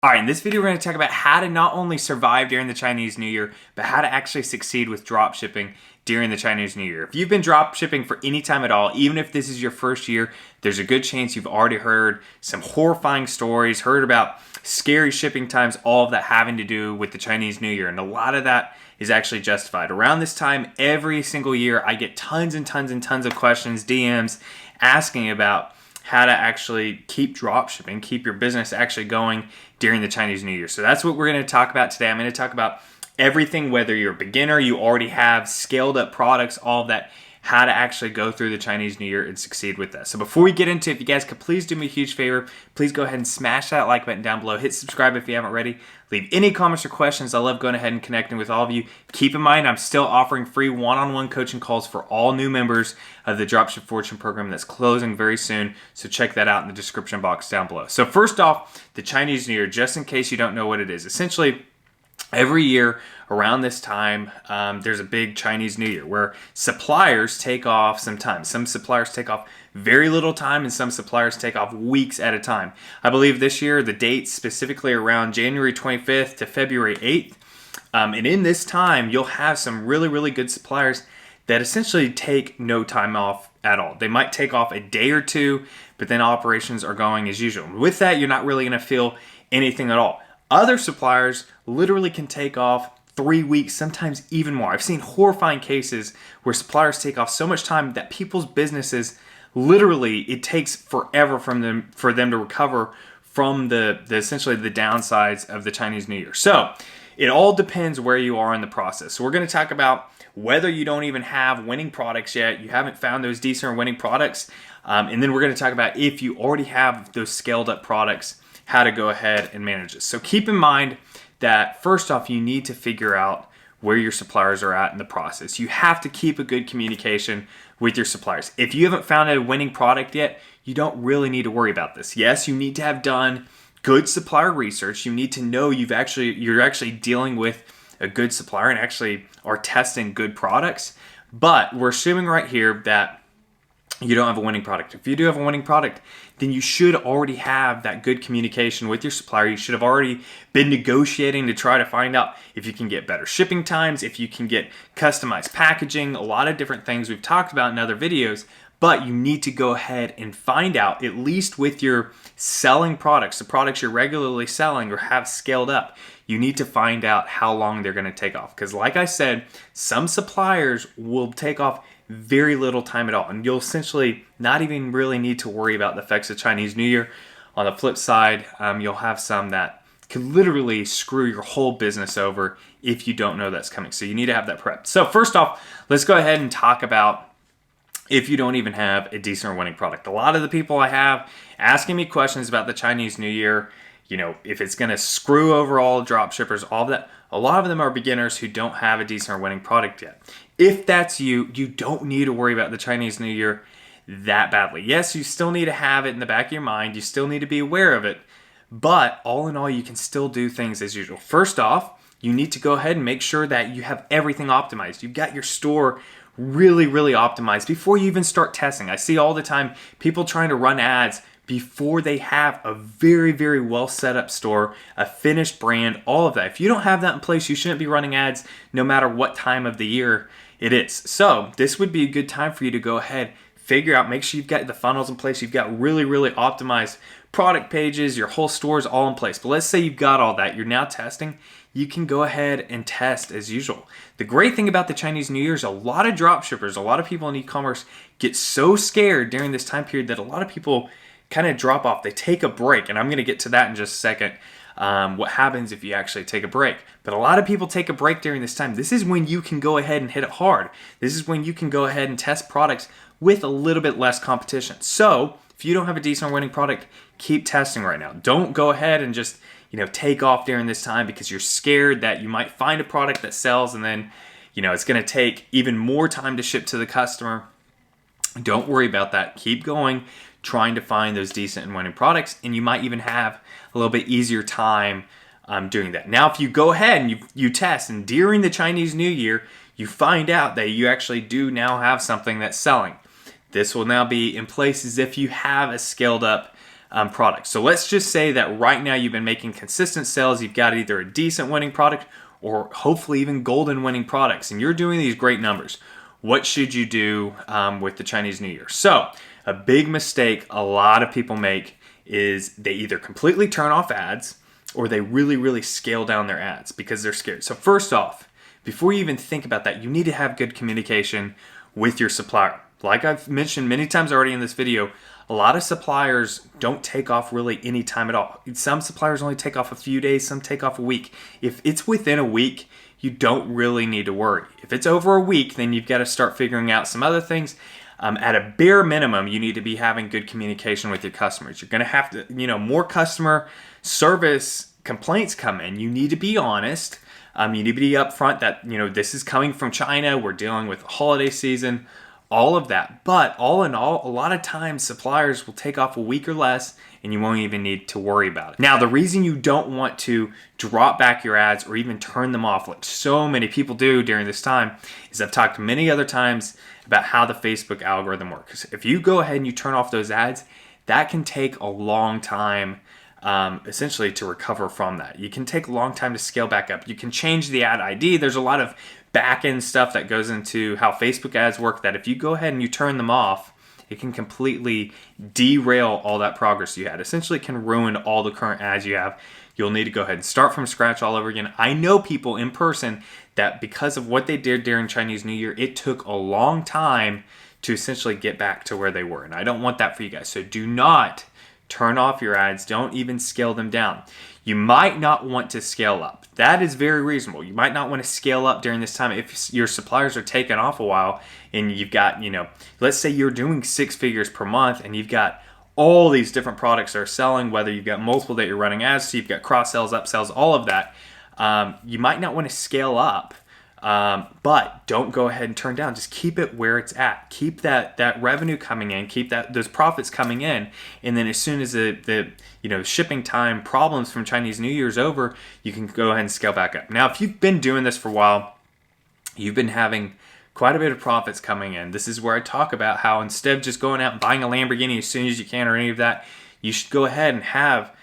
All right, in this video, we're going to talk about how to not only survive during the Chinese New Year, but how to actually succeed with drop shipping during the Chinese New Year. If you've been drop shipping for any time at all, even if this is your first year, there's a good chance you've already heard some horrifying stories, heard about scary shipping times, all of that having to do with the Chinese New Year. And a lot of that is actually justified. Around this time, every single year, I get tons and tons and tons of questions, DMs, asking about how to actually keep drop shipping, keep your business actually going during the Chinese New Year. So that's what we're going to talk about today. I'm going to talk about everything, whether you're a beginner, you already have scaled up products, all of that, how to actually go through the Chinese New Year and succeed with that. So before we get into it, if you guys could please do me a huge favor, please go ahead and smash that like button down below. Hit subscribe if you haven't already. Leave any comments or questions. I love going ahead and connecting with all of you. Keep in mind, I'm still offering free one-on-one coaching calls for all new members of the Dropship Fortune program that's closing very soon. So check that out in the description box down below. So first off, the Chinese New Year, just in case you don't know what it is. Essentially, every year around this time, there's a big Chinese New Year where suppliers take off some time. Some suppliers take off very little time and some suppliers take off weeks at a time. I believe this year the dates specifically around January 25th to February 8th. And in this time, you'll have some really, really good suppliers that essentially take no time off at all. They might take off a day or two, but then operations are going as usual. With that, you're not really going to feel anything at all. Other suppliers literally can take off 3 weeks, sometimes even more. I've seen horrifying cases where suppliers take off so much time that people's businesses literally, it takes forever for them to recover from the essentially the downsides of the Chinese New Year. So it all depends where you are in the process. So we're going to talk about whether you don't even have winning products yet, you haven't found those decent or winning products, and then we're going to talk about if you already have those scaled up products, how to go ahead and manage this. So keep in mind that first off, you need to figure out where your suppliers are at in the process. You have to keep a good communication with your suppliers. If you haven't found a winning product yet, you don't really need to worry about this. Yes, you need to have done good supplier research. You need to know you're actually dealing with a good supplier and actually are testing good products. But we're assuming right here that you don't have a winning product. If you do have a winning product, then you should already have that good communication with your supplier. You should have already been negotiating to try to find out if you can get better shipping times, if you can get customized packaging, a lot of different things we've talked about in other videos. But you need to go ahead and find out, at least with your selling products, the products you're regularly selling or have scaled up, you need to find out how long they're going to take off. Because like I said, some suppliers will take off very little time at all. And you'll essentially not even really need to worry about the effects of Chinese New Year. On the flip side, you'll have some that could literally screw your whole business over if you don't know that's coming. So you need to have that prep. So first off, let's go ahead and talk about if you don't even have a decent or winning product. A lot of the people I have asking me questions about the Chinese New Year, if it's going to screw over all drop shippers, all of that, a lot of them are beginners who don't have a decent or winning product yet. If that's you, you don't need to worry about the Chinese New Year that badly. Yes, you still need to have it in the back of your mind. You still need to be aware of it. But all in all, you can still do things as usual. First off, you need to go ahead and make sure that you have everything optimized. You've got your store really, really optimized before you even start testing. I see all the time people trying to run ads before they have a very, very well set up store, a finished brand, all of that. If you don't have that in place, you shouldn't be running ads no matter what time of the year it is. So this would be a good time for you to go ahead, figure out, make sure you've got the funnels in place. You've got really, really optimized product pages, your whole store is all in place. But let's say you've got all that, you're now testing, you can go ahead and test as usual. The great thing about the Chinese New Year is a lot of drop shippers, a lot of people in e-commerce get so scared during this time period that a lot of people kind of drop off. They take a break, and I'm going to get to that in just a second. What happens if you actually take a break. But a lot of people take a break during this time. This is when you can go ahead and hit it hard. This is when you can go ahead and test products with a little bit less competition. So if you don't have a decent winning product, keep testing right now. Don't go ahead and just take off during this time because you're scared that you might find a product that sells and then it's going to take even more time to ship to the customer. Don't worry about that. Keep going, trying to find those decent and winning products, and you might even have a little bit easier time doing that. Now, if you go ahead and you test, and during the Chinese New Year, you find out that you actually do now have something that's selling. This will now be in place as if you have a scaled up products. So let's just say that right now you've been making consistent sales. You've got either a decent winning product or hopefully even golden winning products, and you're doing these great numbers. What should you do with the Chinese New Year? So a big mistake a lot of people make is they either completely turn off ads or they really, really scale down their ads because they're scared. So first off, before you even think about that, you need to have good communication with your supplier. Like I've mentioned many times already in this video, a lot of suppliers don't take off really any time at all. Some suppliers only take off a few days, some take off a week. If it's within a week, you don't really need to worry. If it's over a week, then you've got to start figuring out some other things. At a bare minimum, you need to be having good communication with your customers. You're going to have to, more customer service complaints come in. You need to be honest. You need to be upfront that, this is coming from China. We're dealing with holiday season, all of that. But all in all, a lot of times suppliers will take off a week or less and you won't even need to worry about it. Now, the reason you don't want to drop back your ads or even turn them off, like so many people do during this time, is I've talked many other times about how the Facebook algorithm works. If you go ahead and you turn off those ads, that can take a long time essentially to recover from that. You can take a long time to scale back up. You can change the ad ID. There's a lot of back-end stuff that goes into how Facebook ads work that if you go ahead and you turn them off, it can completely derail all that progress you had. Essentially, it can ruin all the current ads you have. You'll need to go ahead and start from scratch all over again. I know people in person that because of what they did during Chinese New Year, it took a long time to essentially get back to where they were. And I don't want that for you guys. So do not turn off your ads. Don't even scale them down. You might not want to scale up. That is very reasonable. You might not want to scale up during this time if your suppliers are taking off a while and you've got, let's say you're doing 6 figures per month and you've got all these different products that are selling, whether you've got multiple that you're running ads, so you've got cross sells, upsells, all of that. You might not want to scale up, but don't go ahead and turn down. Just keep it where it's at. Keep that revenue coming in. Keep those profits coming in. And then as soon as the shipping time problems from Chinese New Year's over, you can go ahead and scale back up. Now, if you've been doing this for a while, you've been having quite a bit of profits coming in. This is where I talk about how instead of just going out and buying a Lamborghini as soon as you can or any of that, you should go ahead and have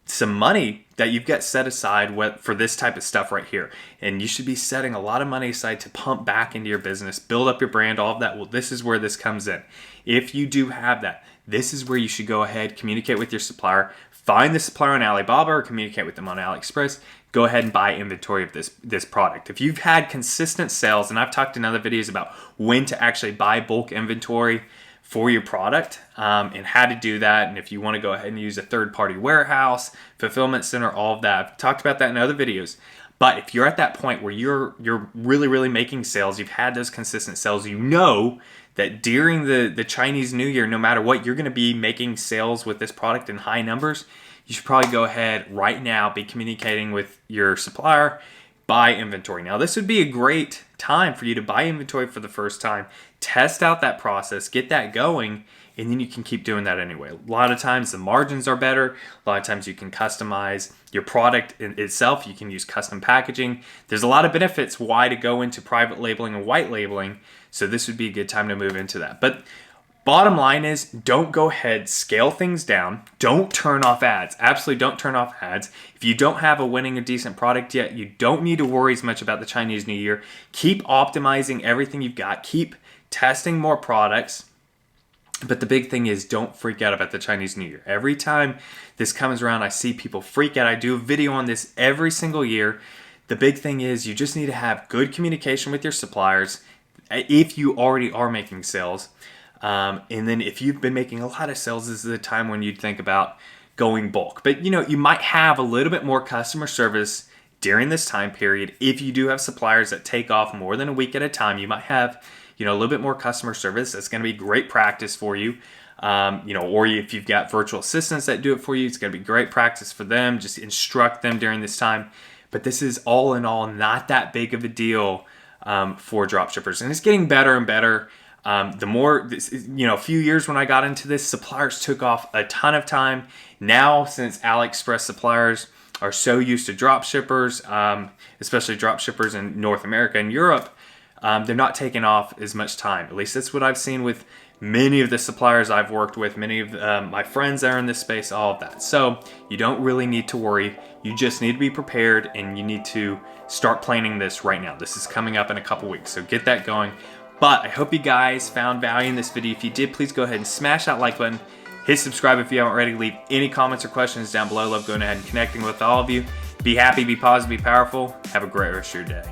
some money that you've got set aside for this type of stuff right here. And you should be setting a lot of money aside to pump back into your business, build up your brand, all of that. Well, this is where this comes in. If you do have that, this is where you should go ahead, communicate with your supplier, find the supplier on Alibaba or communicate with them on AliExpress. Go ahead and buy inventory of this product. If you've had consistent sales, and I've talked in other videos about when to actually buy bulk inventory for your product and how to do that, and if you want to go ahead and use a third-party warehouse, fulfillment center, all of that. I've talked about that in other videos. But if you're at that point where you're really, really making sales, you've had those consistent sales, you know that during the Chinese New Year, no matter what, you're going to be making sales with this product in high numbers. You should probably go ahead right now, be communicating with your supplier, buy inventory. Now, this would be a great time for you to buy inventory for the first time, test out that process, get that going, and then you can keep doing that anyway. A lot of times the margins are better. A lot of times you can customize your product itself. You can use custom packaging. There's a lot of benefits why to go into private labeling and white labeling. So this would be a good time to move into that. But bottom line is, don't go ahead, scale things down. Don't turn off ads. Absolutely don't turn off ads. If you don't have a winning or decent product yet, you don't need to worry as much about the Chinese New Year. Keep optimizing everything you've got. Keep testing more products. But the big thing is, don't freak out about the Chinese New Year. Every time this comes around, I see people freak out. I do a video on this every single year. The big thing is you just need to have good communication with your suppliers if you already are making sales. And then if you've been making a lot of sales, this is the time when you'd think about going bulk. But you might have a little bit more customer service during this time period. If you do have suppliers that take off more than a week at a time, you might have a little bit more customer service. That's going to be great practice for you. Or if you've got virtual assistants that do it for you, it's going to be great practice for them. Just instruct them during this time. But this is all in all not that big of a deal for dropshippers, and it's getting better and better. The more, a few years when I got into this, suppliers took off a ton of time. Now, since AliExpress suppliers are so used to dropshippers, especially dropshippers in North America and Europe, they're not taking off as much time. At least that's what I've seen with many of the suppliers I've worked with, many of my friends that are in this space, all of that. So you don't really need to worry. You just need to be prepared, and you need to start planning this right now. This is coming up in a couple weeks, so get that going. But I hope you guys found value in this video. If you did, please go ahead and smash that like button. Hit subscribe if you haven't already. Leave any comments or questions down below. Love going ahead and connecting with all of you. Be happy, be positive, be powerful. Have a great rest of your day.